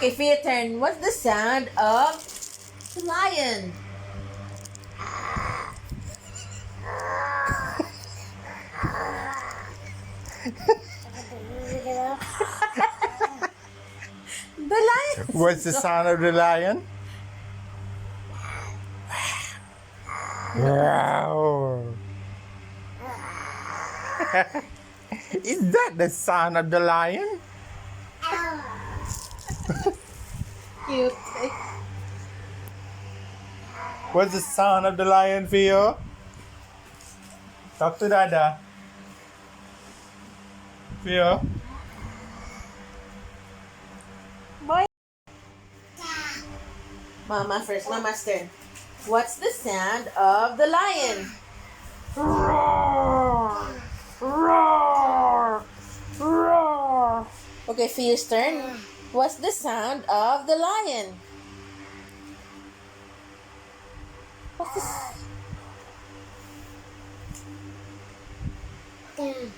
Okay, for your turn. What's the sound of the lion? The lion. What's the sound of the lion? Wow. Is that the sound of the lion? Cute. What's the sound of the lion, Theo? Talk to Dada. Theo? Boy. Mama first. Mama's turn. What's the sound of the lion? Roar! Roar! Roar! Okay, Theo's turn. What's the sound of the lion? What's the